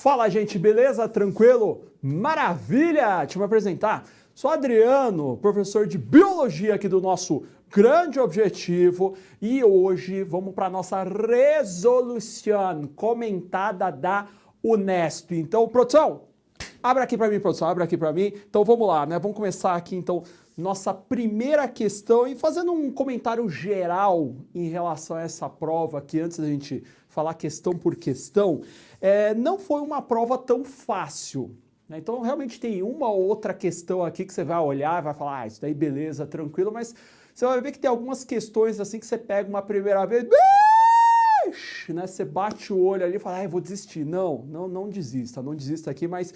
Fala, gente, beleza? Tranquilo? Maravilha! Deixa eu me apresentar. Sou Adriano, professor de Biologia aqui do nosso grande objetivo, e hoje vamos para a nossa resolução comentada da Unesp. Então, produção, abre aqui para mim, produção, abre aqui para mim. Então, vamos lá, né? Vamos começar aqui, então, nossa primeira questão e fazendo um comentário geral em relação a essa prova aqui, antes da gente falar questão por questão. Não foi uma prova tão fácil, né? Então, realmente tem uma ou outra questão aqui que você vai olhar e vai falar, isso daí beleza, tranquilo, mas você vai ver que tem algumas questões assim que você pega uma primeira vez, né? Você bate o olho ali e fala, eu vou desistir. Não desista aqui, mas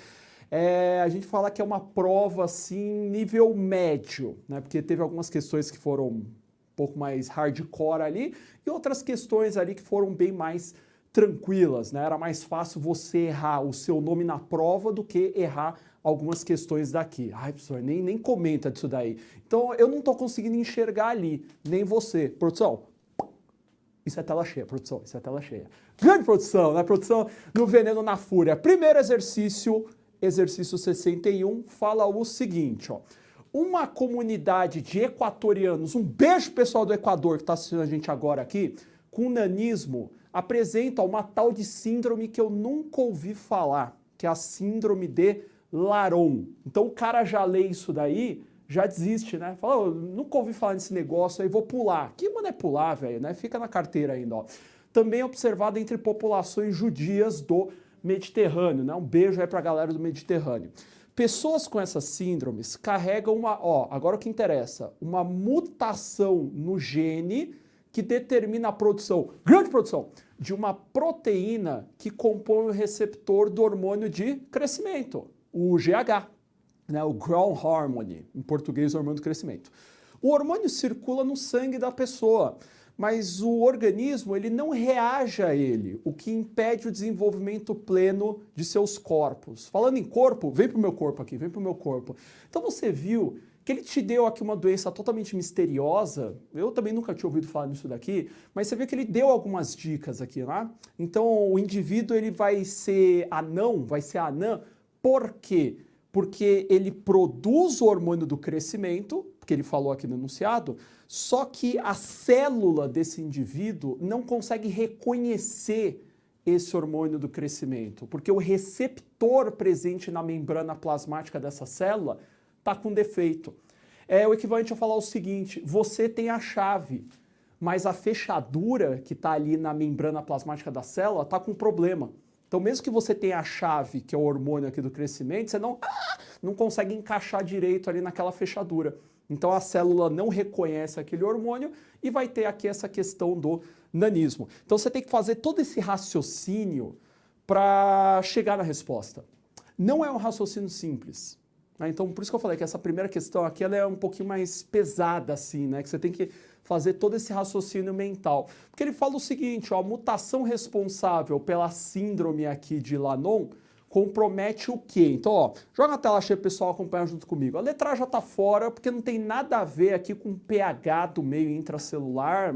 a gente fala que é uma prova assim, nível médio, né? Porque teve algumas questões que foram um pouco mais hardcore ali e outras questões ali que foram bem mais tranquilas, né? Era mais fácil você errar o seu nome na prova do que errar algumas questões daqui. Ai, professor, nem comenta disso daí. Então, eu não estou conseguindo enxergar ali, nem você. Produção, isso é tela cheia, produção, isso é tela cheia. Grande produção, né? Produção no Veneno na Fúria. Primeiro exercício 61, fala o seguinte, ó. Uma comunidade de equatorianos, um beijo pessoal do Equador que está assistindo a gente agora aqui, com nanismo, apresenta uma tal de síndrome que eu nunca ouvi falar, que é a síndrome de Laron. Então o cara já lê isso daí, já desiste, né? Fala, nunca ouvi falar nesse negócio aí, vou pular. Que mano é pular, velho, né? Fica na carteira ainda, ó. Também observado entre populações judias do Mediterrâneo, né? Um beijo aí pra galera do Mediterrâneo. Pessoas com essas síndromes carregam agora o que interessa, uma mutação no gene que determina a produção, grande produção, de uma proteína que compõe o receptor do hormônio de crescimento, o GH, né, o Growth Hormone, em português, o hormônio do crescimento. O hormônio circula no sangue da pessoa, mas o organismo ele não reage a ele, o que impede o desenvolvimento pleno de seus corpos. Falando em corpo, vem pro meu corpo aqui, vem pro meu corpo. Então você viu que ele te deu aqui uma doença totalmente misteriosa, eu também nunca tinha ouvido falar nisso daqui, mas você vê que ele deu algumas dicas aqui, né? Então o indivíduo ele vai ser anão, vai ser anã, por quê? Porque ele produz o hormônio do crescimento, que ele falou aqui no enunciado, só que a célula desse indivíduo não consegue reconhecer esse hormônio do crescimento, porque o receptor presente na membrana plasmática dessa célula está com defeito. É o equivalente a falar o seguinte, você tem a chave, mas a fechadura que está ali na membrana plasmática da célula está com problema. Então, mesmo que você tenha a chave, que é o hormônio aqui do crescimento, você não consegue encaixar direito ali naquela fechadura. Então, a célula não reconhece aquele hormônio e vai ter aqui essa questão do nanismo. Então, você tem que fazer todo esse raciocínio para chegar na resposta. Não é um raciocínio simples. Então, por isso que eu falei que essa primeira questão aqui ela é um pouquinho mais pesada, assim, né? Que você tem que fazer todo esse raciocínio mental. Porque ele fala o seguinte, ó, a mutação responsável pela síndrome aqui de Lanon compromete o quê? Então, ó, joga na tela cheia, pessoal, acompanha junto comigo. A letra A já tá fora, porque não tem nada a ver aqui com o pH do meio intracelular.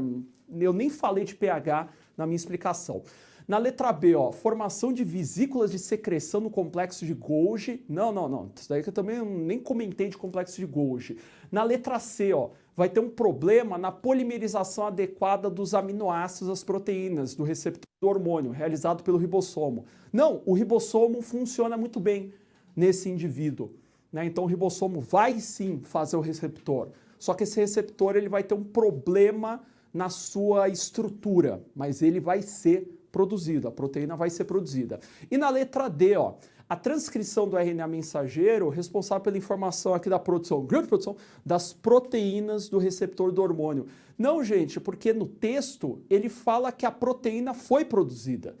Eu nem falei de pH na minha explicação. Na letra B, ó, formação de vesículas de secreção no complexo de Golgi. Não. Isso daí que eu também nem comentei de complexo de Golgi. Na letra C, ó, vai ter um problema na polimerização adequada dos aminoácidos das proteínas do receptor do hormônio, realizado pelo ribossomo. Não, o ribossomo funciona muito bem nesse indivíduo, né? Então o ribossomo vai sim fazer o receptor. Só que esse receptor ele vai ter um problema na sua estrutura, mas ele vai ser produzido, a proteína vai ser produzida. E na letra D, ó, a transcrição do RNA mensageiro responsável pela informação aqui da produção, grande produção, das proteínas do receptor do hormônio. Não, gente, porque no texto ele fala que a proteína foi produzida.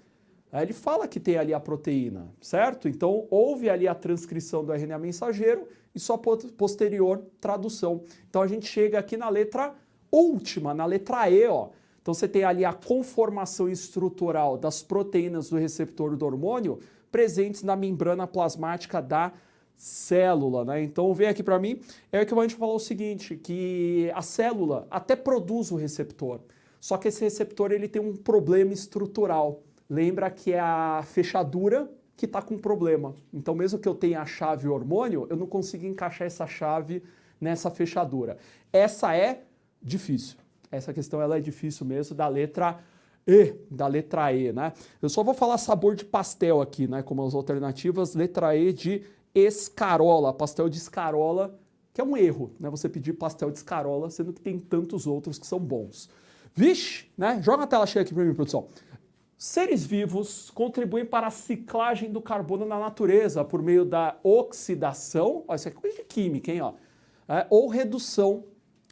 Ele fala que tem ali a proteína, certo? Então houve ali a transcrição do RNA mensageiro e só posterior tradução. Então a gente chega aqui na letra última, na letra E, ó. Então você tem ali a conformação estrutural das proteínas do receptor do hormônio presentes na membrana plasmática da célula, né? Então vem aqui para mim, é o equivalente a falar o seguinte, que a célula até produz o receptor, só que esse receptor ele tem um problema estrutural. Lembra que a fechadura que está com problema. Então, mesmo que eu tenha a chave hormônio, eu não consigo encaixar essa chave nessa fechadura. Essa é difícil. Essa questão ela é difícil mesmo, da letra E, né? Eu só vou falar sabor de pastel aqui, né? Como as alternativas, letra E de escarola, pastel de escarola, que é um erro, né? Você pedir pastel de escarola, sendo que tem tantos outros que são bons. Vixe, né? Joga a tela cheia aqui para mim, produção. Seres vivos contribuem para a ciclagem do carbono na natureza por meio da oxidação, ó, isso aqui é coisa de química, hein, ó, ou redução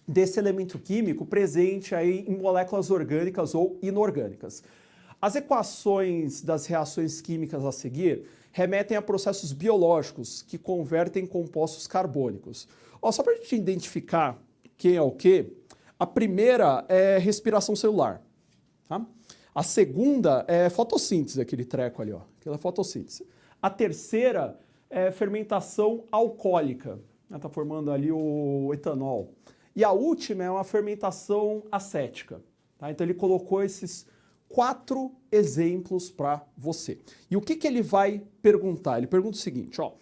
desse elemento químico presente aí em moléculas orgânicas ou inorgânicas. As equações das reações químicas a seguir remetem a processos biológicos que convertem compostos carbônicos. Ó, só para a gente identificar quem é o quê, a primeira é respiração celular, tá? A segunda é fotossíntese, aquele treco ali, ó. Aquela é fotossíntese. A terceira é fermentação alcoólica. Está formando ali o etanol. E a última é uma fermentação acética. Tá? Então ele colocou esses 4 exemplos para você. E o que ele vai perguntar? Ele pergunta o seguinte, ó.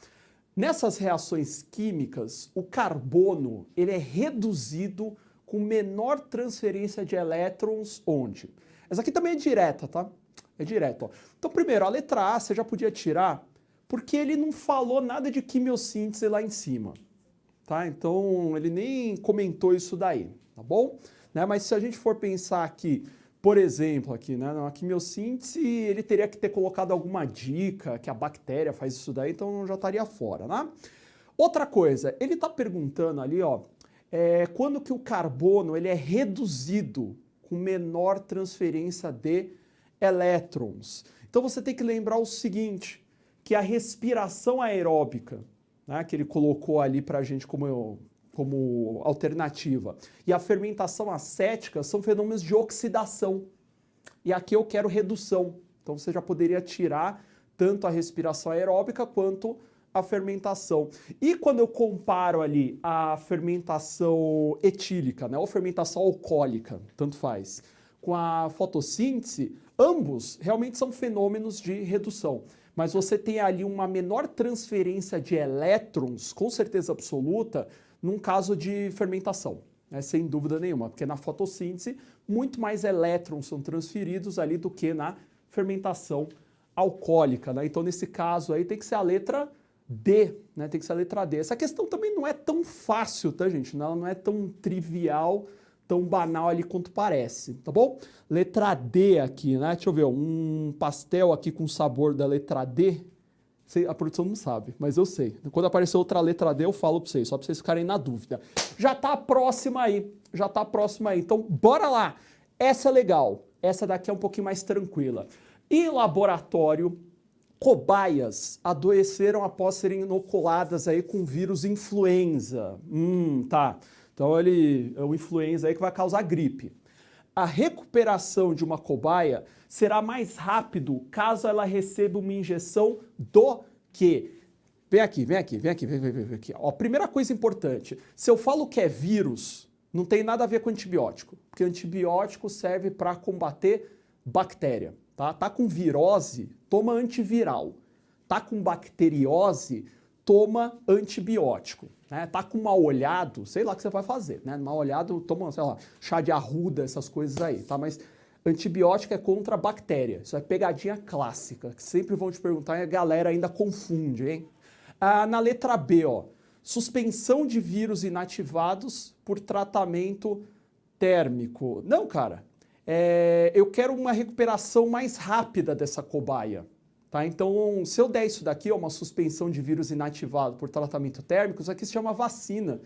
Nessas reações químicas, o carbono ele é reduzido com menor transferência de elétrons onde? Essa aqui também é direta, tá? É direto, ó. Então, primeiro, a letra A você já podia tirar, porque ele não falou nada de quimiossíntese lá em cima, tá? Então, ele nem comentou isso daí, tá bom? Né? Mas se a gente for pensar aqui, por exemplo, aqui, né, na quimiossíntese, ele teria que ter colocado alguma dica que a bactéria faz isso daí, então já estaria fora, né? Outra coisa, ele está perguntando ali, ó, quando que o carbono ele é reduzido com menor transferência de elétrons. Então você tem que lembrar o seguinte, que a respiração aeróbica, né, que ele colocou ali para a gente como alternativa, e a fermentação acética são fenômenos de oxidação. E aqui eu quero redução. Então você já poderia tirar tanto a respiração aeróbica quanto a fermentação. E quando eu comparo ali a fermentação etílica, né, ou fermentação alcoólica, tanto faz, com a fotossíntese, ambos realmente são fenômenos de redução. Mas você tem ali uma menor transferência de elétrons, com certeza absoluta, num caso de fermentação, né, sem dúvida nenhuma, porque na fotossíntese muito mais elétrons são transferidos ali do que na fermentação alcoólica, né? Então nesse caso aí tem que ser a letra D, né? Tem que ser a letra D. Essa questão também não é tão fácil, tá, gente? Ela não é tão trivial, tão banal ali quanto parece, tá bom? Letra D aqui, né? Deixa eu ver, um pastel aqui com sabor da letra D. A produção não sabe, mas eu sei. Quando aparecer outra letra D, eu falo pra vocês, só pra vocês ficarem na dúvida. Já tá próxima aí, já tá próxima aí. Então, bora lá. Essa é legal, essa daqui é um pouquinho mais tranquila. Em laboratório, cobaias adoeceram após serem inoculadas aí com vírus influenza. Tá. Então é o influenza aí que vai causar gripe. A recuperação de uma cobaia será mais rápido caso ela receba uma injeção do quê? Vem aqui. Ó, primeira coisa importante, se eu falo que é vírus, não tem nada a ver com antibiótico, porque antibiótico serve para combater bactéria. Tá com virose, toma antiviral. Tá com bacteriose, toma antibiótico. Né? Tá com mal-olhado, sei lá o que você vai fazer. Né? Mal-olhado, toma, sei lá, chá de arruda, essas coisas aí. Tá? Mas antibiótico é contra a bactéria. Isso é pegadinha clássica, que sempre vão te perguntar e a galera ainda confunde, hein? Na letra B, ó, suspensão de vírus inativados por tratamento térmico. Não, cara. Eu quero uma recuperação mais rápida dessa cobaia. Tá? Então, se eu der isso daqui, uma suspensão de vírus inativado por tratamento térmico, isso aqui se chama vacina.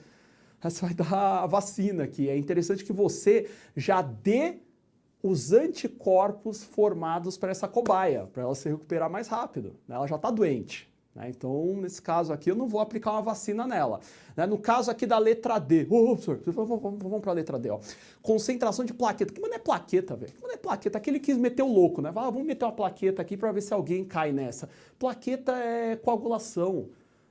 Você vai dar a vacina aqui. É interessante que você já dê os anticorpos formados para essa cobaia, para ela se recuperar mais rápido. Ela já está doente. Né? Então, nesse caso aqui, eu não vou aplicar uma vacina nela. Né? No caso aqui da letra D, vamos para a letra D, ó. Concentração de plaqueta. Que mano é plaqueta, velho? Que mano é plaqueta? Aqui ele quis meter o louco, né? Vamos meter uma plaqueta aqui para ver se alguém cai nessa. Plaqueta é coagulação.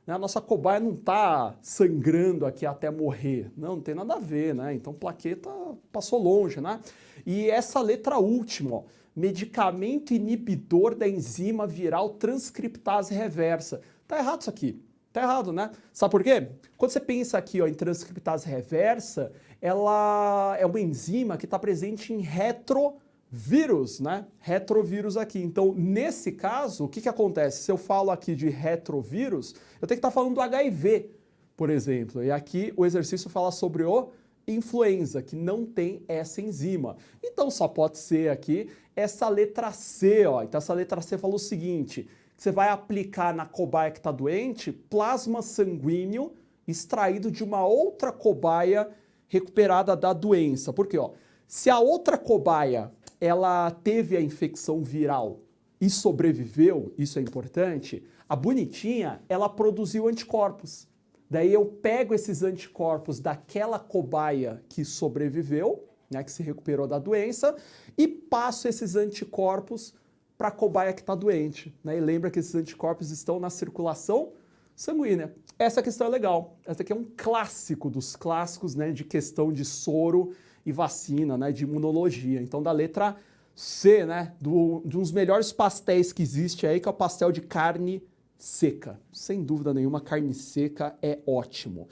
Né? A nossa cobaia não está sangrando aqui até morrer. Não tem nada a ver, né? Então, plaqueta passou longe, né? E essa letra última, ó, medicamento inibidor da enzima viral transcriptase reversa. Tá errado isso aqui. Tá errado, né? Sabe por quê? Quando você pensa aqui ó, em transcriptase reversa, ela é uma enzima que está presente em retrovírus, né? Retrovírus aqui. Então, nesse caso, o que acontece? Se eu falo aqui de retrovírus, eu tenho que estar falando do HIV, por exemplo. E aqui o exercício fala sobre o influenza, que não tem essa enzima. Então, só pode ser aqui essa letra C, ó. Então, essa letra C fala o seguinte: você vai aplicar na cobaia que está doente plasma sanguíneo extraído de uma outra cobaia recuperada da doença. Por quê? Ó, se a outra cobaia ela teve a infecção viral e sobreviveu, isso é importante, a bonitinha, ela produziu anticorpos. Daí eu pego esses anticorpos daquela cobaia que sobreviveu, né, que se recuperou da doença, e passo esses anticorpos para a cobaia que está doente, né? E lembra que esses anticorpos estão na circulação sanguínea. Essa questão é legal. Essa aqui é um clássico dos clássicos, né, de questão de soro e vacina, né, de imunologia. Então, da letra C, né, de um dos melhores pastéis que existe aí, que é o pastel de carne seca. Sem dúvida nenhuma, carne seca é ótimo.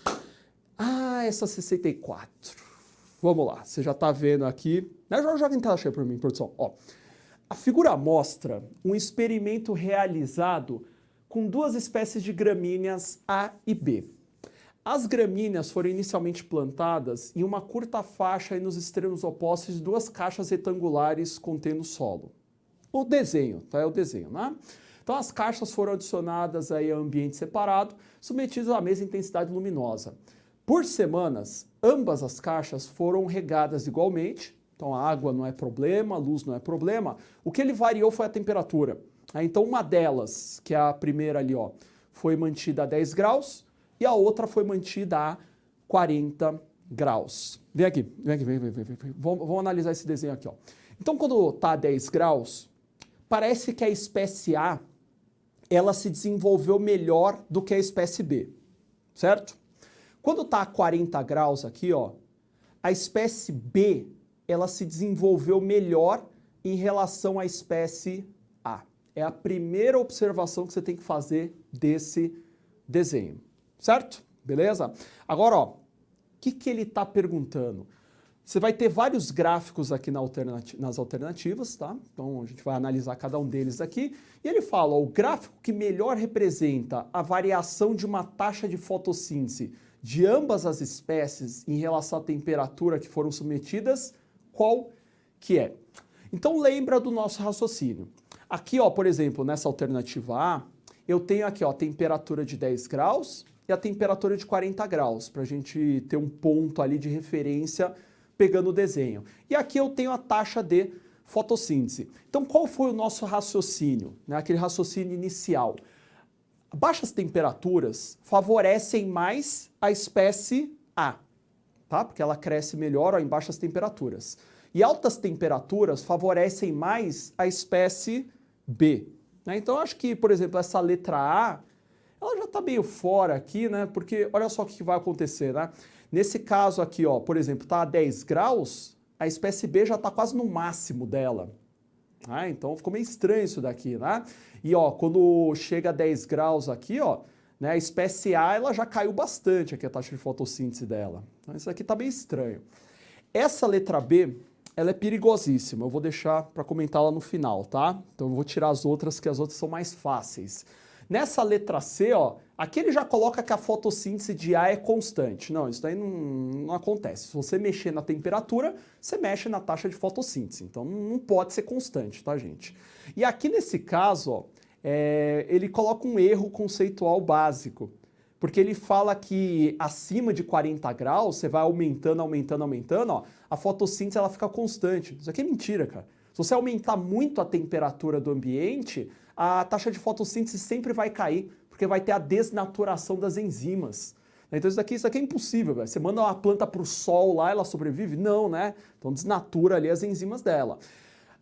Ah, essa 64. Vamos lá, você já está vendo aqui. Né? Joga em tela cheia para mim, produção. Ó. A figura mostra um experimento realizado com duas espécies de gramíneas A e B. As gramíneas foram inicialmente plantadas em uma curta faixa aí nos extremos opostos de duas caixas retangulares contendo solo. O desenho, tá? É o desenho, né? Então as caixas foram adicionadas aí a ambiente separado, submetidas à mesma intensidade luminosa. Por semanas, ambas as caixas foram regadas igualmente. Então a água não é problema, a luz não é problema. O que ele variou foi a temperatura. Então uma delas, que é a primeira ali, ó, foi mantida a 10 graus e a outra foi mantida a 40 graus. Vem aqui, vem. Vamos analisar esse desenho aqui, ó. Então quando está a 10 graus, parece que a espécie A, ela se desenvolveu melhor do que a espécie B, certo? Quando está a 40 graus aqui, ó, a espécie B, ela se desenvolveu melhor em relação à espécie A. É a primeira observação que você tem que fazer desse desenho, certo? Beleza? Agora, ó, o que ele está perguntando? Você vai ter vários gráficos aqui nas alternativas, tá? Então a gente vai analisar cada um deles aqui. E ele fala, ó, o gráfico que melhor representa a variação de uma taxa de fotossíntese de ambas as espécies em relação à temperatura que foram submetidas, qual que é? Então lembra do nosso raciocínio. Aqui, ó, por exemplo, nessa alternativa A, eu tenho aqui ó, a temperatura de 10 graus e a temperatura de 40 graus, para a gente ter um ponto ali de referência pegando o desenho. E aqui eu tenho a taxa de fotossíntese. Então qual foi o nosso raciocínio? Né? Aquele raciocínio inicial. Baixas temperaturas favorecem mais a espécie A, tá? Porque ela cresce melhor ó, em baixas temperaturas. E altas temperaturas favorecem mais a espécie B. Né? Então, acho que, por exemplo, essa letra A, ela já está meio fora aqui, né? Porque olha só o que vai acontecer, né? Nesse caso aqui, ó, por exemplo, está a 10 graus, a espécie B já está quase no máximo dela. Ah, então ficou meio estranho isso daqui, né? E ó, quando chega a 10 graus aqui, ó, né, a espécie A ela já caiu bastante aqui a taxa de fotossíntese dela. Então isso aqui tá bem estranho. Essa letra B, ela é perigosíssima. Eu vou deixar para comentá-la no final, tá? Então eu vou tirar as outras, que as outras são mais fáceis. Nessa letra C, ó, aqui ele já coloca que a fotossíntese de A é constante. Não, isso daí não acontece. Se você mexer na temperatura, você mexe na taxa de fotossíntese. Então não pode ser constante, tá, gente? E aqui nesse caso, ó, ele coloca um erro conceitual básico. Porque ele fala que acima de 40 graus, você vai aumentando, ó, a fotossíntese ela fica constante. Isso aqui é mentira, cara. Se você aumentar muito a temperatura do ambiente, a taxa de fotossíntese sempre vai cair, porque vai ter a desnaturação das enzimas. Então isso aqui é impossível, velho. Você manda uma planta para o sol lá, ela sobrevive? Não, né? Então desnatura ali as enzimas dela.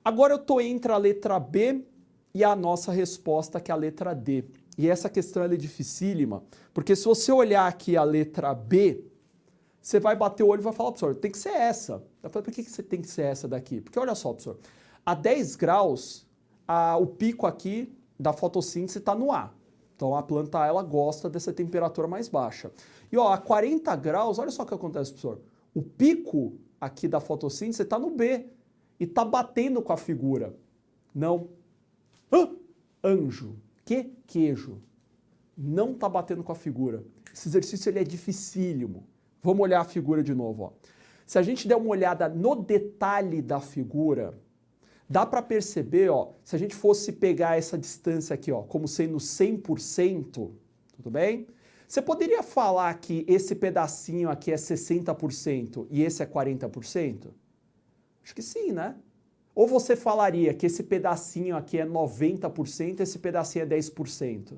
Agora eu tô entre a letra B e a nossa resposta, que é a letra D. E essa questão ela é dificílima, porque se você olhar aqui a letra B, você vai bater o olho e vai falar, professor, tem que ser essa. Eu falei, por que você tem que ser essa daqui? Porque olha só, professor, A 10 graus, o pico aqui da fotossíntese está no A. Então a planta ela gosta dessa temperatura mais baixa. E ó, a 40 graus, olha só o que acontece, professor. O pico aqui da fotossíntese está no B e está batendo com a figura. Não. Anjo. Que queijo. Não está batendo com a figura. Esse exercício ele é dificílimo. Vamos olhar a figura de novo. Ó. Se a gente der uma olhada no detalhe da figura, dá para perceber, ó, se a gente fosse pegar essa distância aqui, ó, como sendo 100%, tudo bem? Você poderia falar que esse pedacinho aqui é 60% e esse é 40%? Acho que sim, né? Ou você falaria que esse pedacinho aqui é 90% e esse pedacinho é 10%?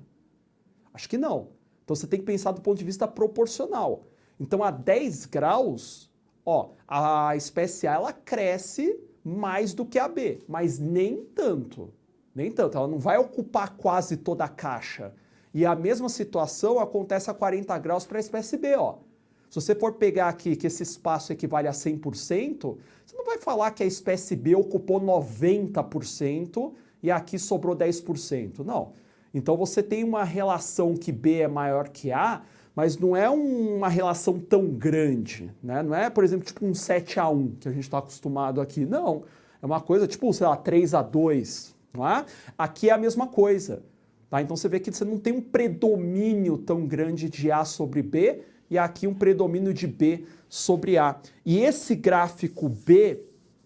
Acho que não. Então você tem que pensar do ponto de vista proporcional. Então a 10 graus, ó, a espécie A ela cresce mais do que a B, mas nem tanto. Nem tanto. Ela não vai ocupar quase toda a caixa. E a mesma situação acontece a 40 graus para a espécie B, ó. Se você for pegar aqui que esse espaço equivale a 100%, você não vai falar que a espécie B ocupou 90% e aqui sobrou 10%. Não. Então você tem uma relação que B é maior que A, mas não é uma relação tão grande, né? Não é, por exemplo, tipo um 7-1 que a gente está acostumado aqui. Não. É uma coisa tipo, sei lá, 3-2, não é? Aqui é a mesma coisa. Tá? Então você vê que você não tem um predomínio tão grande de A sobre B e aqui um predomínio de B sobre A. E esse gráfico B,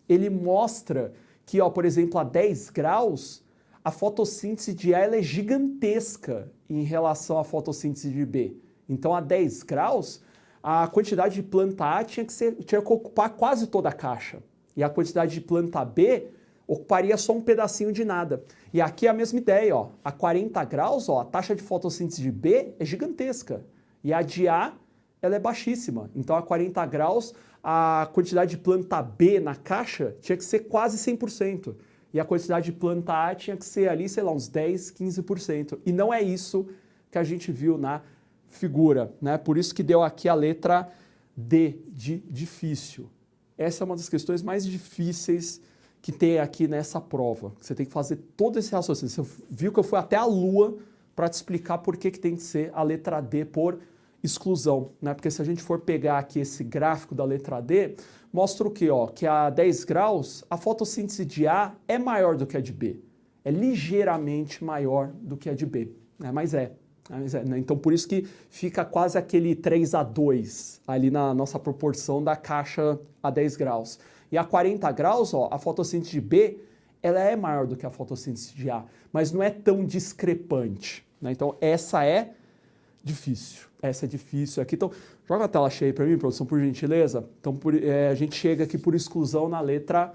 ele mostra que, ó, por exemplo, a 10 graus, a fotossíntese de A ela é gigantesca em relação à fotossíntese de B. Então a 10 graus, a quantidade de planta A tinha que ocupar quase toda a caixa. E a quantidade de planta B ocuparia só um pedacinho de nada. E aqui é a mesma ideia, ó. A 40 graus, ó, a taxa de fotossíntese de B é gigantesca. E a de A, ela é baixíssima. Então, a 40 graus, a quantidade de planta B na caixa tinha que ser quase 100%. E a quantidade de planta A tinha que ser ali, sei lá, uns 10, 15%. E não é isso que a gente viu na figura, né? Por isso que deu aqui a letra D, de difícil. Essa é uma das questões mais difíceis que tem aqui nessa prova. Você tem que fazer todo esse raciocínio. Você viu que eu fui até a Lua para te explicar por que tem que ser a letra D por exclusão, né? Porque se a gente for pegar aqui esse gráfico da letra D, mostra o quê? Ó, que a 10 graus, a fotossíntese de A é maior do que a de B. É ligeiramente maior do que a de B, né? Mas é. Né? Então, por isso que fica quase aquele 3-2 ali na nossa proporção da caixa a 10 graus. E a 40 graus, ó, a fotossíntese de B, ela é maior do que a fotossíntese de A, mas não é tão discrepante, né? Então, essa é difícil. Essa é difícil aqui. Então, joga a tela cheia para mim, produção, por gentileza. Então, a gente chega aqui por exclusão na letra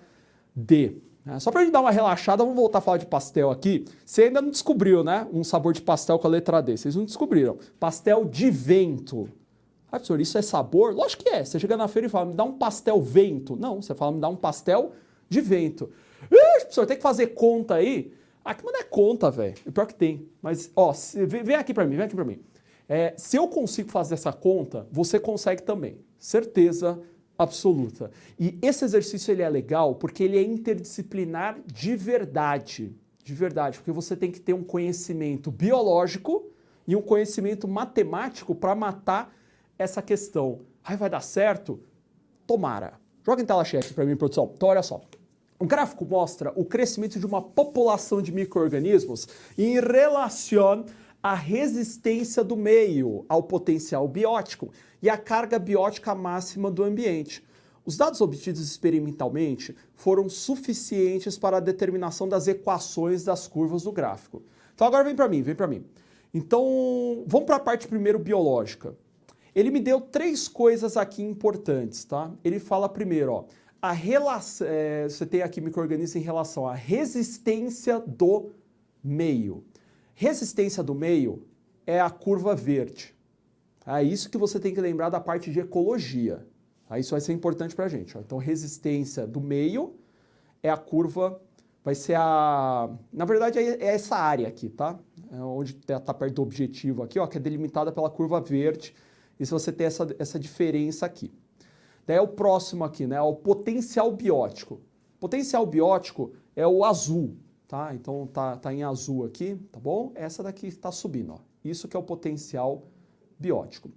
D. Né? Só para a gente dar uma relaxada, vamos voltar a falar de pastel aqui. Você ainda não descobriu, né? Um sabor de pastel com a letra D. Vocês não descobriram. Pastel de vento. Ah, professor, isso é sabor? Lógico que é. Você chega na feira e fala, me dá um pastel vento. Não, você fala, me dá um pastel de vento. Professor, tem que fazer conta aí. Aqui não é conta, velho. O pior que tem. Mas, ó, vem aqui pra mim, vem aqui pra mim. Se eu consigo fazer essa conta, você consegue também. Certeza absoluta. E esse exercício ele é legal porque ele é interdisciplinar de verdade. De verdade. Porque você tem que ter um conhecimento biológico e um conhecimento matemático para matar essa questão. Ai, vai dar certo? Tomara. Joga em tela cheia aqui para mim, produção. Então, olha só. O gráfico mostra o crescimento de uma população de micro-organismos em relação à resistência do meio ao potencial biótico e à carga biótica máxima do ambiente. Os dados obtidos experimentalmente foram suficientes para a determinação das equações das curvas do gráfico. Então, agora vem para mim, vem para mim. Então, vamos para a parte primeiro biológica. Ele me deu 3 coisas aqui importantes, tá? Ele fala primeiro, ó, a relação, você tem aqui micro-organismos em relação à resistência do meio. Resistência do meio é a curva verde. É isso que você tem que lembrar da parte de ecologia. Tá? Isso vai ser importante para a gente. Ó. Então, resistência do meio é a curva, vai ser a... Na verdade, é essa área aqui, tá? É onde está perto do objetivo aqui, ó, que é delimitada pela curva verde. E se você tem essa diferença aqui. Daí é o próximo aqui, né? O potencial biótico. Potencial biótico é o azul, tá? Então tá em azul aqui, tá bom? Essa daqui está subindo, ó. Isso que é o potencial biótico.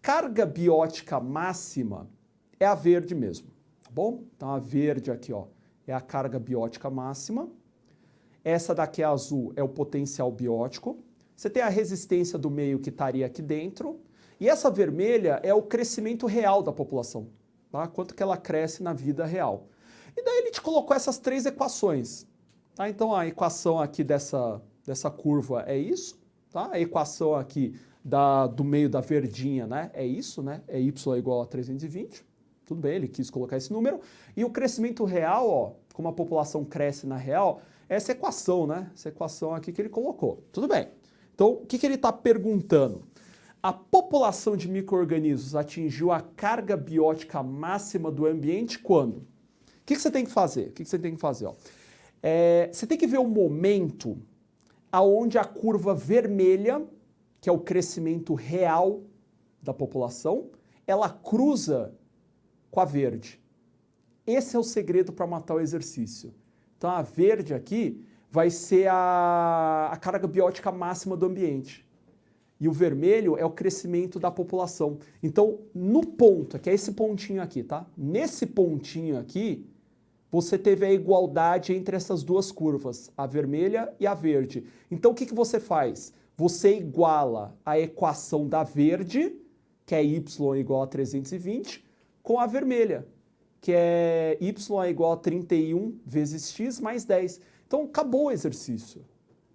Carga biótica máxima é a verde mesmo, tá bom? Então a verde aqui, ó, é a carga biótica máxima. Essa daqui é azul, é o potencial biótico. Você tem a resistência do meio que estaria aqui dentro. E essa vermelha é o crescimento real da população, tá? Quanto que ela cresce na vida real. E daí ele te colocou essas três equações, tá? Então a equação aqui dessa curva é isso, tá? A equação aqui do meio da verdinha, né? É isso, né? É y igual a 320. Tudo bem, ele quis colocar esse número. E o crescimento real, ó, como a população cresce na real, é essa equação, né? Essa equação aqui que ele colocou. Tudo bem. Então, o que ele está perguntando? A população de micro-organismos atingiu a carga biótica máxima do ambiente quando? O que você tem que fazer? O que você tem que fazer? Ó? Você tem que ver o momento aonde a curva vermelha, que é o crescimento real da população, ela cruza com a verde. Esse é o segredo para matar o exercício. Então a verde aqui vai ser a carga biótica máxima do ambiente. E o vermelho é o crescimento da população. Então, no ponto, que é esse pontinho aqui, tá? Nesse pontinho aqui, você teve a igualdade entre essas duas curvas, a vermelha e a verde. Então, o que você faz? Você iguala a equação da verde, que é y igual a 320, com a vermelha, que é y é igual a 31 vezes x mais 10. Então, acabou o exercício.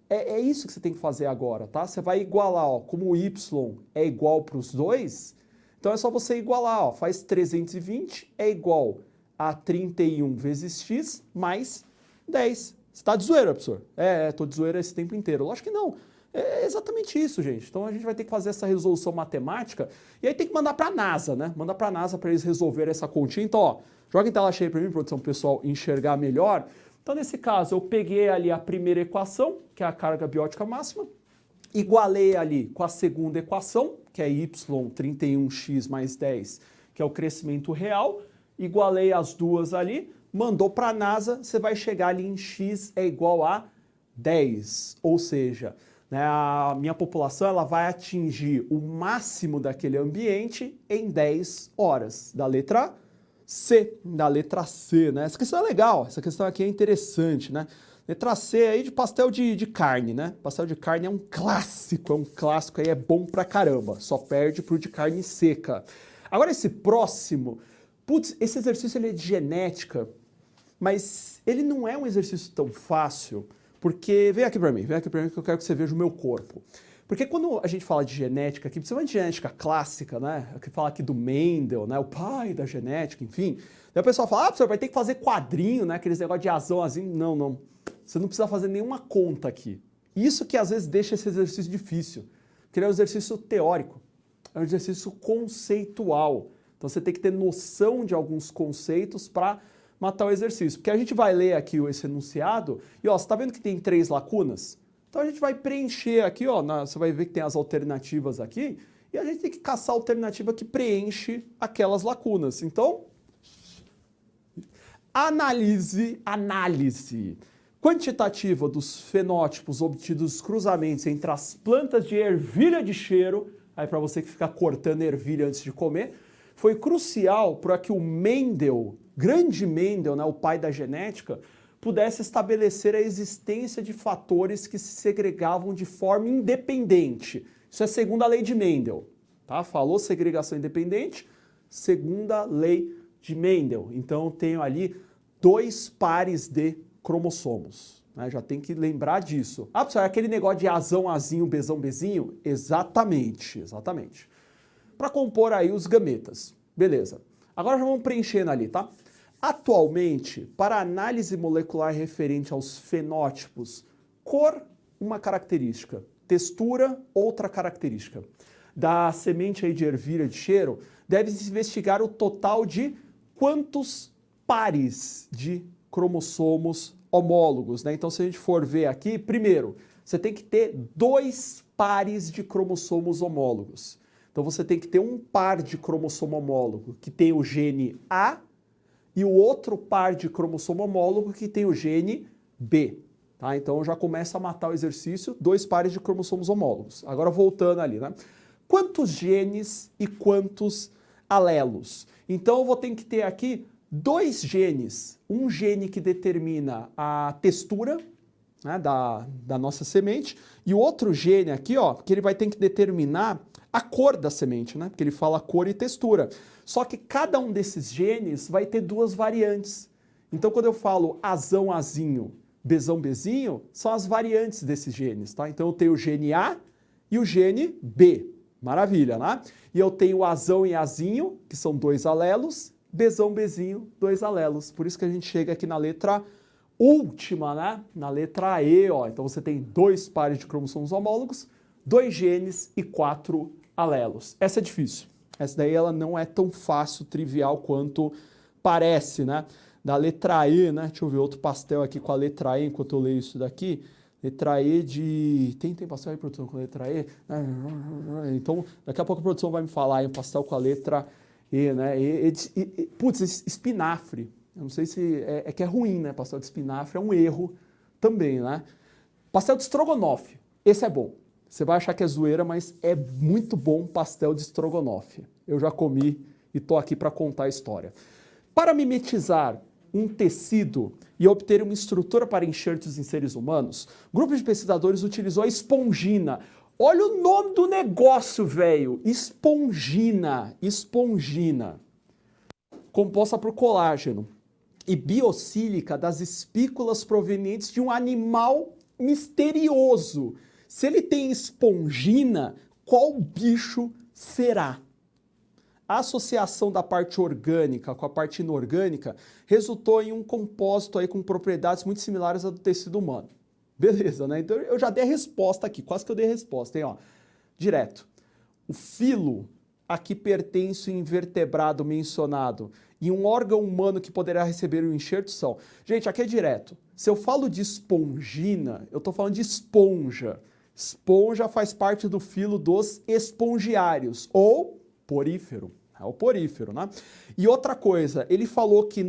É isso que você tem que fazer agora, tá? Você vai igualar, ó, como o y é igual para os dois, então é só você igualar, ó, faz 320 é igual a 31 vezes x mais 10. Você está de zoeira, professor? Tô de zoeira esse tempo inteiro. Lógico que não. É exatamente isso, gente. Então a gente vai ter que fazer essa resolução matemática e aí tem que mandar para a NASA, né? Mandar para a NASA para eles resolverem essa continha. Então, ó, joga em tela cheia para mim, produção, para o pessoal enxergar melhor. Então, nesse caso, eu peguei ali a primeira equação, que é a carga biótica máxima, igualei ali com a segunda equação, que é y 31x mais 10, que é o crescimento real, igualei as duas ali, mandou para a NASA, você vai chegar ali em x é igual a 10, ou seja, né, a minha população ela vai atingir o máximo daquele ambiente em 10 horas, da letra C, né? Essa questão é legal, essa questão aqui é interessante, né? Letra C aí de pastel de carne, né? Pastel de carne é um clássico aí, é bom pra caramba, só perde pro de carne seca. Agora esse próximo, putz, esse exercício ele é de genética, mas ele não é um exercício tão fácil, porque, vem aqui pra mim que eu quero que você veja o meu corpo. Porque quando a gente fala de genética aqui, principalmente de genética clássica, né? Que fala aqui do Mendel, né? O pai da genética, enfim. Daí o pessoal fala, professor, vai ter que fazer quadrinho, né? Aqueles negócios de azão, assim. Não. Você não precisa fazer nenhuma conta aqui. Isso que às vezes deixa esse exercício difícil. Porque ele é um exercício teórico. É um exercício conceitual. Então você tem que ter noção de alguns conceitos para matar o exercício. Porque a gente vai ler aqui esse enunciado e, ó, você tá vendo que tem 3 lacunas? Então a gente vai preencher aqui, ó, você vai ver que tem as alternativas aqui, e a gente tem que caçar a alternativa que preenche aquelas lacunas. Então, análise quantitativa dos fenótipos obtidos dos cruzamentos entre as plantas de ervilha de cheiro, aí para você que fica cortando ervilha antes de comer, foi crucial para que o Mendel, grande Mendel, né, o pai da genética, pudesse estabelecer a existência de fatores que se segregavam de forma independente. Isso é segundo a lei de Mendel. Tá? Falou segregação independente, segunda lei de Mendel. Então eu tenho ali 2 pares de cromossomos. Né? Já tem que lembrar disso. Ah, pessoal, é aquele negócio de azão, azinho, bezão, bezinho? Exatamente. Para compor aí os gametas. Beleza. Agora já vamos preenchendo ali, tá? Atualmente, para análise molecular referente aos fenótipos, cor, uma característica, textura, outra característica. Da semente aí de ervilha de cheiro, deve-se investigar o total de quantos pares de cromossomos homólogos, né? Então, se a gente for ver aqui, primeiro, você tem que ter 2 pares de cromossomos homólogos. Então, você tem que ter um par de cromossomo homólogo que tem o gene A e o outro par de cromossomo homólogo que tem o gene B. Tá? Então já começa a matar o exercício, 2 pares de cromossomos homólogos. Agora voltando ali, né? Quantos genes e quantos alelos? Então eu vou ter que ter aqui 2 genes. Um gene que determina a textura, né, da nossa semente, e o outro gene aqui, ó, que ele vai ter que determinar a cor da semente, né? Porque ele fala cor e textura. Só que cada um desses genes vai ter 2 variantes. Então quando eu falo azão, azinho, bezão, bezinho, são as variantes desses genes, tá? Então eu tenho o gene A e o gene B. Maravilha, né? E eu tenho azão e azinho, que são 2 alelos, bezão, bezinho, 2 alelos. Por isso que a gente chega aqui na letra última, né? Na letra E, ó. Então você tem 2 pares de cromossomos homólogos, 2 genes e 4 alelos. Essa é difícil. Essa daí ela não é tão fácil, trivial quanto parece, né? Da letra E, né? Deixa eu ver outro pastel aqui com a letra E enquanto eu leio isso daqui. Letra E de... Tem pastel aí, produção, com a letra E? Então, daqui a pouco a produção vai me falar aí um pastel com a letra E, né? Putz, espinafre. Eu não sei se... É que é ruim, né? Pastel de espinafre é um erro também, né? Pastel de estrogonofe. Esse é bom. Você vai achar que é zoeira, mas é muito bom pastel de estrogonofe. Eu já comi e tô aqui para contar a história. Para mimetizar um tecido e obter uma estrutura para enxertos em seres humanos, o grupo de pesquisadores utilizou a espongina. Olha o nome do negócio, velho! Espongina. Espongina. Composta por colágeno e biosílica das espículas provenientes de um animal misterioso. Se ele tem espongina, qual bicho será? A associação da parte orgânica com a parte inorgânica resultou em um compósito aí com propriedades muito similares à do tecido humano. Beleza, né? Então eu já dei a resposta aqui, quase que eu dei a resposta, hein? Ó, direto. O filo a que pertence o invertebrado mencionado e um órgão humano que poderá receber o enxerto são... Gente, aqui é direto. Se eu falo de espongina, eu estou falando de esponja. Esponja faz parte do filo dos espongiários, ou porífero. É o porífero, né? E outra coisa, ele falou que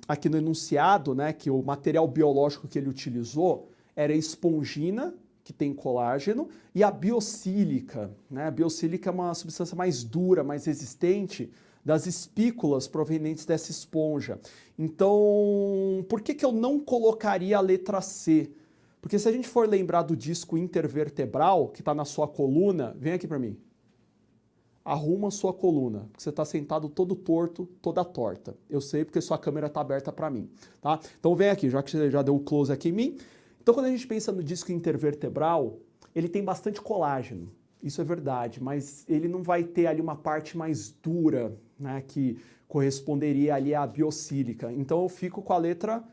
aqui no enunciado, né, que o material biológico que ele utilizou era espongina, que tem colágeno, e a biosílica, né? A biosílica é uma substância mais dura, mais resistente das espículas provenientes dessa esponja. Então, por que eu não colocaria a letra C? Porque se a gente for lembrar do disco intervertebral, que está na sua coluna, vem aqui para mim. Arruma sua coluna, porque você está sentado todo torto, toda torta. Eu sei porque sua câmera está aberta para mim, tá? Então vem aqui, já que você já deu o close aqui em mim. Então quando a gente pensa no disco intervertebral, ele tem bastante colágeno. Isso é verdade, mas ele não vai ter ali uma parte mais dura, né, que corresponderia ali à biosílica. Então eu fico com a letra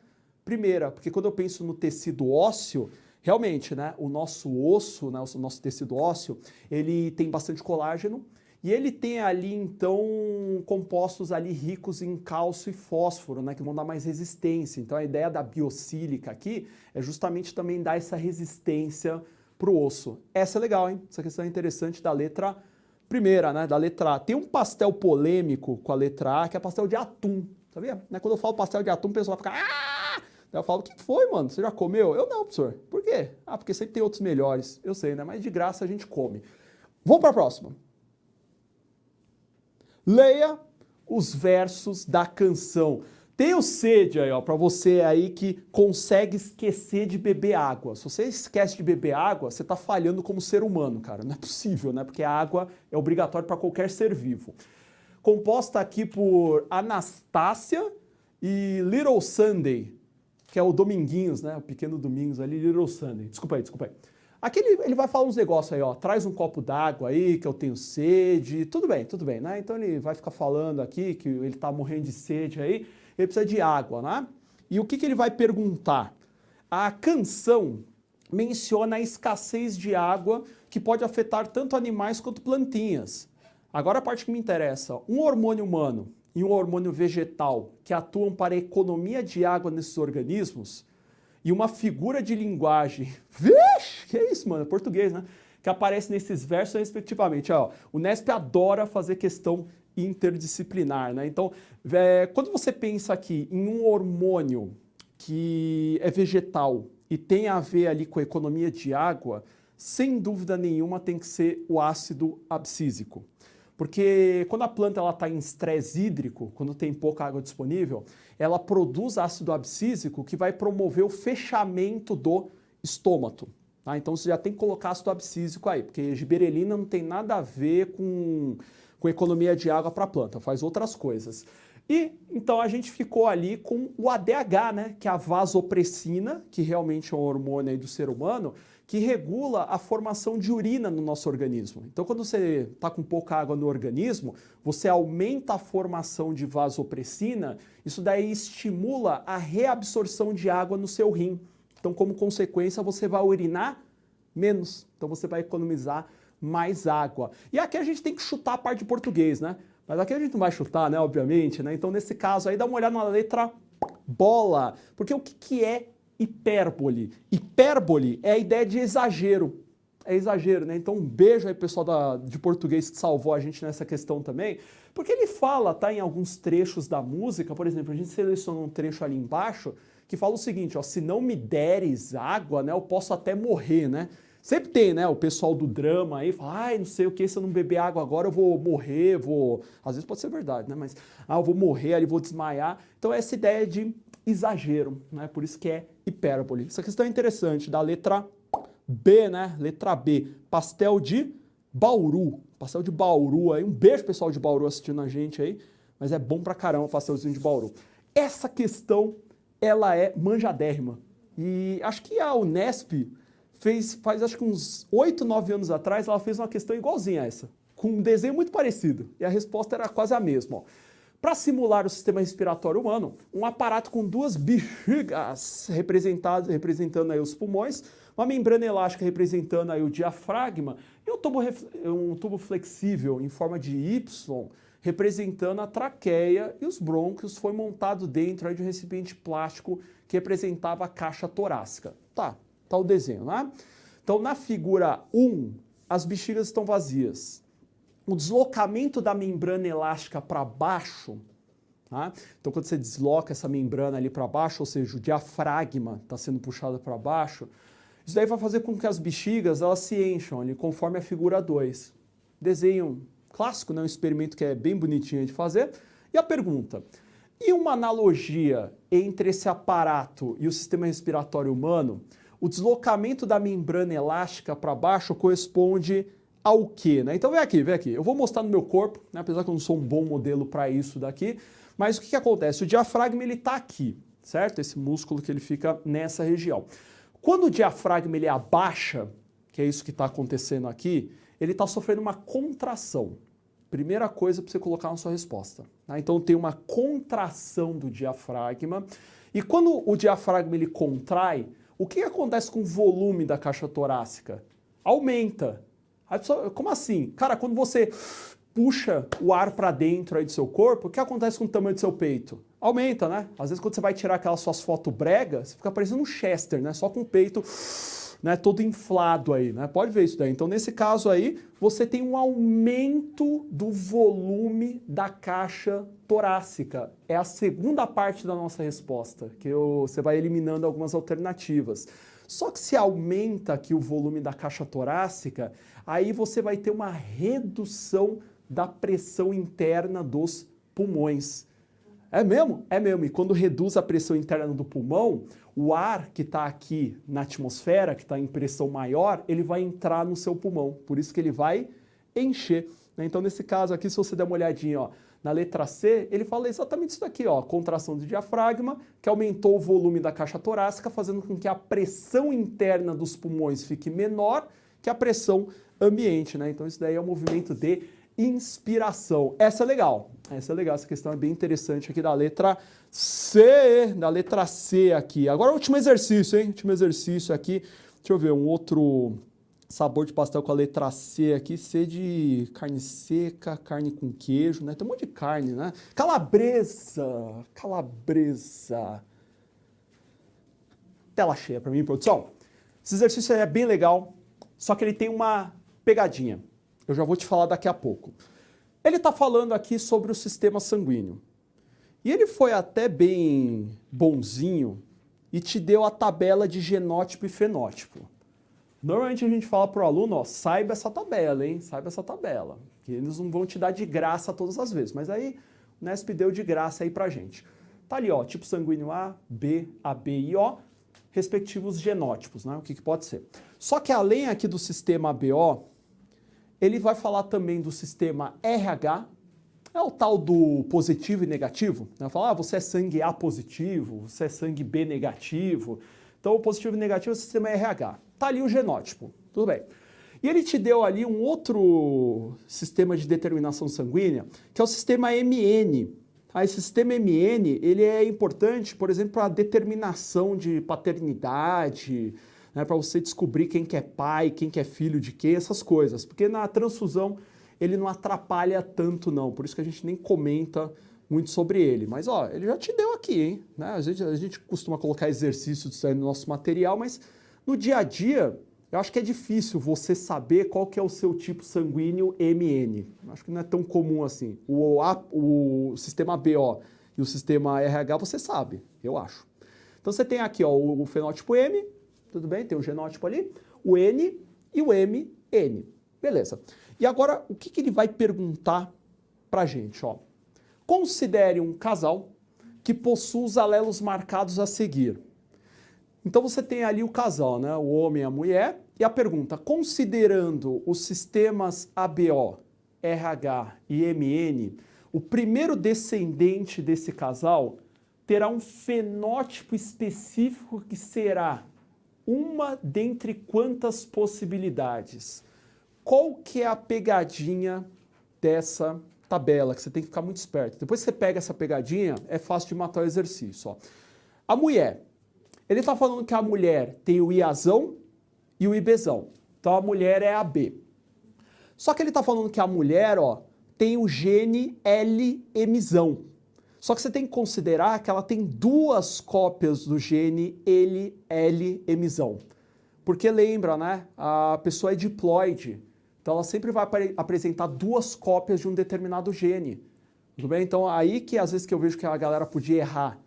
primeira, porque quando eu penso no tecido ósseo, realmente, né, o nosso osso, né, o nosso tecido ósseo, ele tem bastante colágeno e ele tem ali, então, compostos ali ricos em cálcio e fósforo, né, que vão dar mais resistência. Então a ideia da biosílica aqui é justamente também dar essa resistência para o osso. Essa é legal, hein? Essa questão é interessante da letra primeira, né, da letra A. Tem um pastel polêmico com a letra A, que é pastel de atum, sabia? Né, quando eu falo pastel de atum, o pessoal fica... Ah! Eu falo, o que foi, mano? Você já comeu? Eu não, professor. Por quê? Ah, porque sempre tem outros melhores. Eu sei, né? Mas de graça a gente come. Vamos para a próxima. Leia os versos da canção. Tenho sede aí, ó, para você aí que consegue esquecer de beber água. Se você esquece de beber água, você tá falhando como ser humano, cara. Não é possível, né? Porque a água é obrigatória para qualquer ser vivo. Composta aqui por Anastácia e Little Sunday, que é o Dominguinhos, né? O pequeno Domingos ali, Little Sunday. Desculpa aí. Aqui ele vai falar uns negócios aí, ó. Traz um copo d'água aí, que eu tenho sede. Tudo bem, né? Então ele vai ficar falando aqui que ele tá morrendo de sede aí. Ele precisa de água, né? E o que ele vai perguntar? A canção menciona a escassez de água que pode afetar tanto animais quanto plantinhas. Agora a parte que me interessa. Um hormônio humano e um hormônio vegetal que atuam para a economia de água nesses organismos e uma figura de linguagem, vixe, que é isso, mano, é português, né? Que aparece nesses versos respectivamente. Ó, o Nesp adora fazer questão interdisciplinar, né? Então, quando você pensa aqui em um hormônio que é vegetal e tem a ver ali com a economia de água, sem dúvida nenhuma tem que ser o ácido abscísico. Porque quando a planta está em estresse hídrico, quando tem pouca água disponível, ela produz ácido abscísico que vai promover o fechamento do estômago. Tá? Então você já tem que colocar ácido abscísico aí, porque giberelina não tem nada a ver com economia de água para a planta, faz outras coisas. E então a gente ficou ali com o ADH, né, que é a vasopressina, que realmente é um hormônio aí do ser humano, que regula a formação de urina no nosso organismo. Então quando você está com pouca água no organismo, você aumenta a formação de vasopressina, isso daí estimula a reabsorção de água no seu rim. Então como consequência você vai urinar menos, então você vai economizar mais água. E aqui a gente tem que chutar a parte de português, né? Mas aqui a gente não vai chutar, né, obviamente, né? Então, nesse caso aí, dá uma olhada na letra bola. Porque o que é hipérbole? Hipérbole é a ideia de exagero. É exagero, né? Então, um beijo aí, pessoal de português que salvou a gente nessa questão também. Porque ele fala, tá, em alguns trechos da música, por exemplo, a gente seleciona um trecho ali embaixo que fala o seguinte, ó, se não me deres água, né, eu posso até morrer, né? Sempre tem, né, o pessoal do drama aí, fala, ai, não sei o que, se eu não beber água agora eu vou morrer, Às vezes pode ser verdade, né, mas, eu vou morrer ali, vou desmaiar. Então essa ideia de exagero, né, por isso que é hipérbole. Essa questão é interessante, da letra B, né, letra B, pastel de Bauru. Pastel de Bauru aí, um beijo pessoal de Bauru assistindo a gente aí, mas é bom pra caramba o pastelzinho de Bauru. Essa questão, ela é manjadérrima. E acho que a Unesp faz acho que uns 8, 9 anos atrás, ela fez uma questão igualzinha a essa, com um desenho muito parecido, e a resposta era quase a mesma. Para simular o sistema respiratório humano, um aparato com duas bexigas representando aí os pulmões, uma membrana elástica representando aí o diafragma, e um tubo flexível em forma de Y, representando a traqueia e os brônquios, foi montado dentro aí de um recipiente plástico que representava a caixa torácica. Tá o desenho, né? Então, na figura 1, as bexigas estão vazias. O deslocamento da membrana elástica para baixo, tá? Então, quando você desloca essa membrana ali para baixo, ou seja, o diafragma está sendo puxado para baixo, isso daí vai fazer com que as bexigas elas se encham ali, conforme a figura 2. Desenho clássico, né? Um experimento que é bem bonitinho de fazer. E a pergunta, e uma analogia entre esse aparato e o sistema respiratório humano? O deslocamento da membrana elástica para baixo corresponde ao quê, né? Então vem aqui. Eu vou mostrar no meu corpo, né? Apesar que eu não sou um bom modelo para isso daqui, mas o que acontece? O diafragma ele está aqui, certo? Esse músculo que ele fica nessa região. Quando o diafragma ele abaixa, que é isso que está acontecendo aqui, ele está sofrendo uma contração. Primeira coisa para você colocar na sua resposta. Tá? Então tem uma contração do diafragma, e quando o diafragma ele contrai, o que acontece com o volume da caixa torácica? Aumenta. A pessoa, como assim? Cara, quando você puxa o ar para dentro aí do seu corpo, o que acontece com o tamanho do seu peito? Aumenta, né? Às vezes quando você vai tirar aquelas suas fotos bregas, você fica parecendo um Chester, né? Só com o peito, né, todo inflado aí, né? Pode ver isso daí. Então, nesse caso aí, você tem um aumento do volume da caixa torácica. É a segunda parte da nossa resposta, que você vai eliminando algumas alternativas. Só que se aumenta aqui o volume da caixa torácica, aí você vai ter uma redução da pressão interna dos pulmões. É mesmo? É mesmo. E quando reduz a pressão interna do pulmão, o ar que está aqui na atmosfera, que está em pressão maior, ele vai entrar no seu pulmão. Por isso que ele vai encher. Né? Então, nesse caso aqui, se você der uma olhadinha, ó, na letra C, ele fala exatamente isso daqui, ó, contração do diafragma, que aumentou o volume da caixa torácica, fazendo com que a pressão interna dos pulmões fique menor que a pressão ambiente. Né? Então, isso daí é um movimento de inspiração. Essa é legal, essa questão é bem interessante aqui da letra C aqui. Agora o último exercício, hein? Último exercício aqui, deixa eu ver, um outro sabor de pastel com a letra C aqui, C de carne seca, carne com queijo, né? Tem um monte de carne, né? Calabresa. Tela cheia para mim, produção. Esse exercício é bem legal, só que ele tem uma pegadinha. Eu já vou te falar daqui a pouco. Ele está falando aqui sobre o sistema sanguíneo. E ele foi até bem bonzinho e te deu a tabela de genótipo e fenótipo. Normalmente a gente fala para o aluno, ó, saiba essa tabela, hein? Saiba essa tabela. Que eles não vão te dar de graça todas as vezes. Mas aí o Nesp deu de graça aí pra gente. Tá ali, ó, tipo sanguíneo A, B, AB e O, respectivos genótipos, né? O que pode ser. Só que além aqui do sistema ABO, ele vai falar também do sistema RH, é o tal do positivo e negativo. Vai falar, você é sangue A positivo, você é sangue B negativo. Então o positivo e negativo é o sistema RH. Tá ali o genótipo, tudo bem. E ele te deu ali um outro sistema de determinação sanguínea, que é o sistema MN. Esse sistema MN, ele é importante, por exemplo, para a determinação de paternidade, né, para você descobrir quem que é pai, quem que é filho de quem, essas coisas. Porque na transfusão ele não atrapalha tanto não, por isso que a gente nem comenta muito sobre ele. Mas ó, ele já te deu aqui, hein? Né? A gente costuma colocar exercício disso aí no nosso material, mas no dia a dia eu acho que é difícil você saber qual que é o seu tipo sanguíneo MN. Acho que não é tão comum assim. O sistema BO e o sistema RH você sabe, eu acho. Então você tem aqui ó, o fenótipo M, tudo bem, tem o genótipo ali, o N e o MN. Beleza. E agora, o que ele vai perguntar pra gente? Ó? Considere um casal que possui os alelos marcados a seguir. Então você tem ali o casal, né? O homem e a mulher, e a pergunta, considerando os sistemas ABO, RH e MN, o primeiro descendente desse casal terá um fenótipo específico que será uma dentre quantas possibilidades? Qual que é a pegadinha dessa tabela, que você tem que ficar muito esperto. Depois que você pega essa pegadinha, é fácil de matar o exercício. Ó. A mulher, ele está falando que a mulher tem o IAzão e o IBzão. Então a mulher é a B. Só que ele está falando que a mulher ó, tem o gene LMzão. Só que você tem que considerar que ela tem duas cópias do gene LMzão. Porque lembra, né? A pessoa é diploide. Então ela sempre vai apresentar duas cópias de um determinado gene. Tudo bem? Então aí que às vezes que eu vejo que a galera podia errar.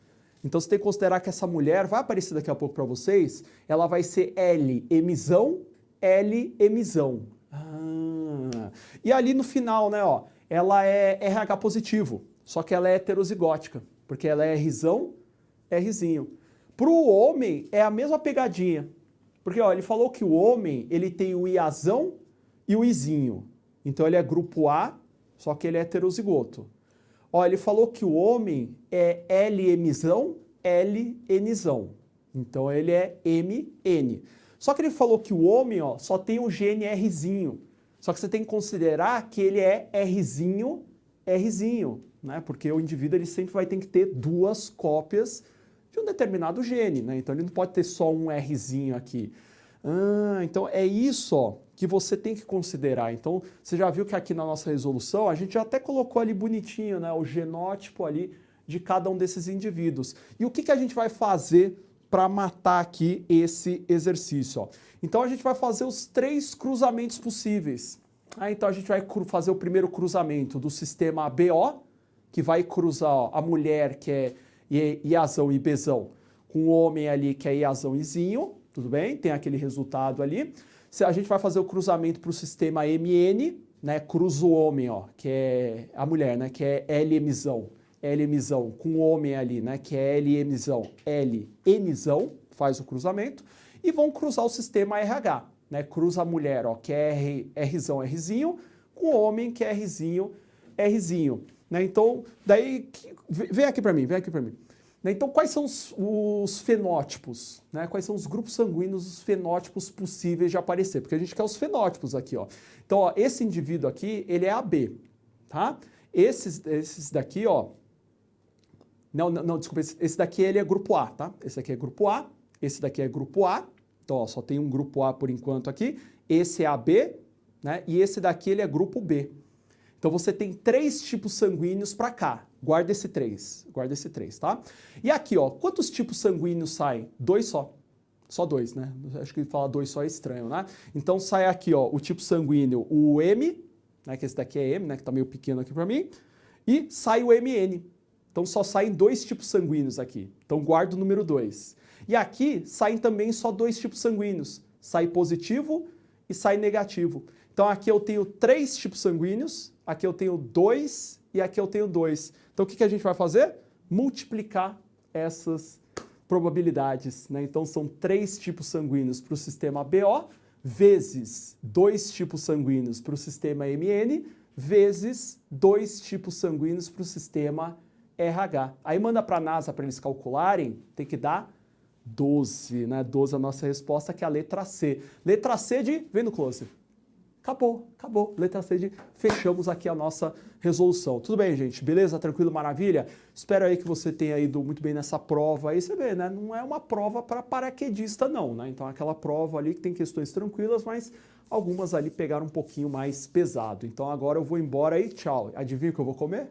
Então você tem que considerar que essa mulher, vai aparecer daqui a pouco para vocês, ela vai ser LMzão, LMzão. E ali no final, né, ó, ela é RH positivo, só que ela é heterozigótica, porque ela é Rzão, Rzinho. Para o homem é a mesma pegadinha, porque ó, ele falou que o homem ele tem o Iazão e o Izinho, então ele é grupo A, só que ele é heterozigoto. Ó, ele falou que o homem é LMzão, LNzão, então ele é MN. Só que ele falou que o homem ó, só tem o gene Rzinho. Só que você tem que considerar que ele é Rzinho, Rzinho, né? Porque o indivíduo ele sempre vai ter que ter duas cópias de um determinado gene, né? Então ele não pode ter só um Rzinho aqui. Então é isso ó, que você tem que considerar. Então você já viu que aqui na nossa resolução a gente já até colocou ali bonitinho, né? O genótipo ali de cada um desses indivíduos. E o que a gente vai fazer para matar aqui esse exercício? Ó? Então a gente vai fazer os 3 cruzamentos possíveis. Então a gente vai fazer o primeiro cruzamento do sistema ABO, que vai cruzar ó, a mulher que é Iazão e Bzão, com o homem ali que é Iazão e Zinho, tudo bem? Tem aquele resultado ali. A gente vai fazer o cruzamento para o sistema MN, né? Cruza o homem, ó, que é a mulher, né? Que é LMzão. LMzão com o homem ali, né, que é LMzão, LNzão, faz o cruzamento, e vão cruzar o sistema RH, né, cruza a mulher, ó, que é Rzão, Rzinho, com o homem, que é Rzinho, Rzinho, né, então, daí, vem aqui para mim, né, então, quais são os fenótipos, né, quais são os grupos sanguíneos, os fenótipos possíveis de aparecer, porque a gente quer os fenótipos aqui, ó, então, ó, esse indivíduo aqui, ele é AB, tá, esses daqui, ó, não, desculpa, esse daqui ele é grupo A, tá? Esse aqui é grupo A, esse daqui é grupo A, então ó, só tem um grupo A por enquanto aqui, esse é AB, né? E esse daqui ele é grupo B. Então você tem 3 tipos sanguíneos para cá, guarda esse 3, tá? E aqui, ó, quantos tipos sanguíneos saem? 2 só 2, né? Acho que falar 2 só é estranho, né? Então sai aqui, ó, o tipo sanguíneo, o M, né, que esse daqui é M, né, que está meio pequeno aqui para mim, e sai o MN. Então só saem 2 tipos sanguíneos aqui. Então guardo o número 2. E aqui saem também só 2 tipos sanguíneos. Sai positivo e sai negativo. Então aqui eu tenho 3 tipos sanguíneos, aqui eu tenho 2 e aqui eu tenho 2. Então o que a gente vai fazer? Multiplicar essas probabilidades, né? Então são 3 tipos sanguíneos para o sistema BO, vezes 2 tipos sanguíneos para o sistema MN, vezes 2 tipos sanguíneos para o sistema RH. Aí manda para a NASA para eles calcularem, tem que dar 12, né? 12 a nossa resposta, que é a letra C. Letra C de... Vem no close. Acabou. Letra C de... Fechamos aqui a nossa resolução. Tudo bem, gente? Beleza? Tranquilo? Maravilha? Espero aí que você tenha ido muito bem nessa prova. Aí você vê, né? Não é uma prova para paraquedista, não, né? Então, aquela prova ali que tem questões tranquilas, mas algumas ali pegaram um pouquinho mais pesado. Então, agora eu vou embora aí. Tchau. Adivinha o que eu vou comer?